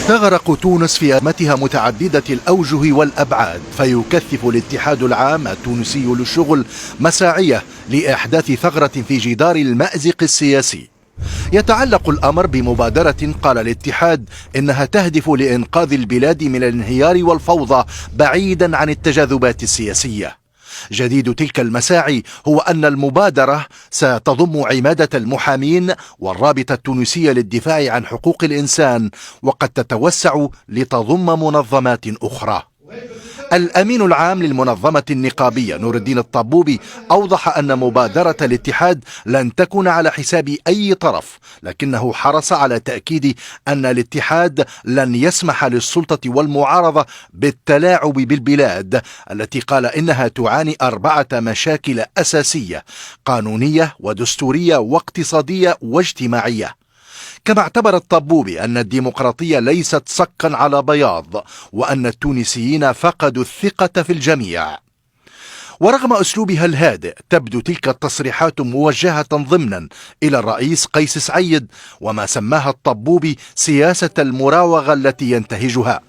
تغرق تونس في أزمتها متعددة الأوجه والأبعاد، فيكثف الاتحاد العام التونسي للشغل مساعيه لإحداث ثغرة في جدار المأزق السياسي. يتعلق الأمر بمبادرة قال الاتحاد إنها تهدف لإنقاذ البلاد من الانهيار والفوضى بعيدا عن التجاذبات السياسية. جديد تلك المساعي هو أن المبادرة ستضم عمادة المحامين والرابطة التونسية للدفاع عن حقوق الإنسان، وقد تتوسع لتضم منظمات أخرى. الأمين العام للمنظمة النقابية نور الدين الطبوبي أوضح أن مبادرة الاتحاد لن تكون على حساب أي طرف، لكنه حرص على تأكيد أن الاتحاد لن يسمح للسلطة والمعارضة بالتلاعب بالبلاد التي قال إنها تعاني 4 مشاكل أساسية: قانونية ودستورية واقتصادية واجتماعية. كما اعتبر الطبوبي أن الديمقراطية ليست صكا على بياض، وأن التونسيين فقدوا الثقة في الجميع. ورغم أسلوبها الهادئ تبدو تلك التصريحات موجهة ضمنا إلى الرئيس قيس سعيد وما سماها الطبوبي سياسة المراوغة التي ينتهجها.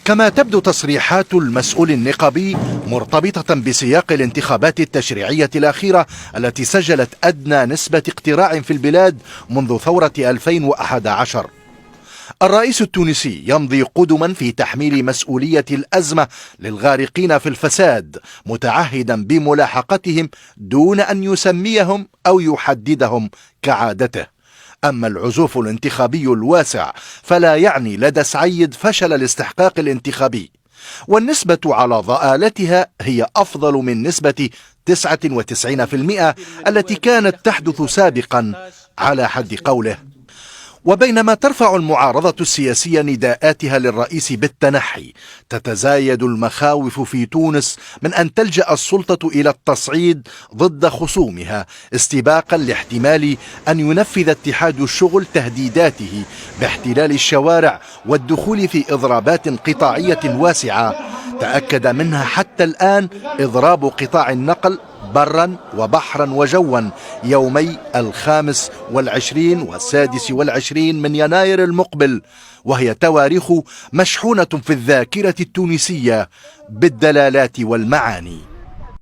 كما تبدو تصريحات المسؤول النقابي مرتبطة بسياق الانتخابات التشريعية الأخيرة التي سجلت أدنى نسبة اقتراع في البلاد منذ ثورة 2011. الرئيس التونسي يمضي قدما في تحميل مسؤولية الأزمة للغارقين في الفساد، متعهدا بملاحقتهم دون أن يسميهم أو يحددهم كعادته. أما العزوف الانتخابي الواسع فلا يعني لدى سعيد فشل الاستحقاق الانتخابي، والنسبة على ضآلتها هي أفضل من نسبة 99% التي كانت تحدث سابقا على حد قوله. وبينما ترفع المعارضة السياسية نداءاتها للرئيس بالتنحي، تتزايد المخاوف في تونس من أن تلجأ السلطة إلى التصعيد ضد خصومها، استباقا لاحتمال أن ينفذ اتحاد الشغل تهديداته باحتلال الشوارع والدخول في إضرابات قطاعية واسعة تأكد منها حتى الآن إضراب قطاع النقل برا وبحرا وجوا يومي 25 و26 من يناير المقبل، وهي تواريخ مشحونة في الذاكرة التونسية بالدلالات والمعاني.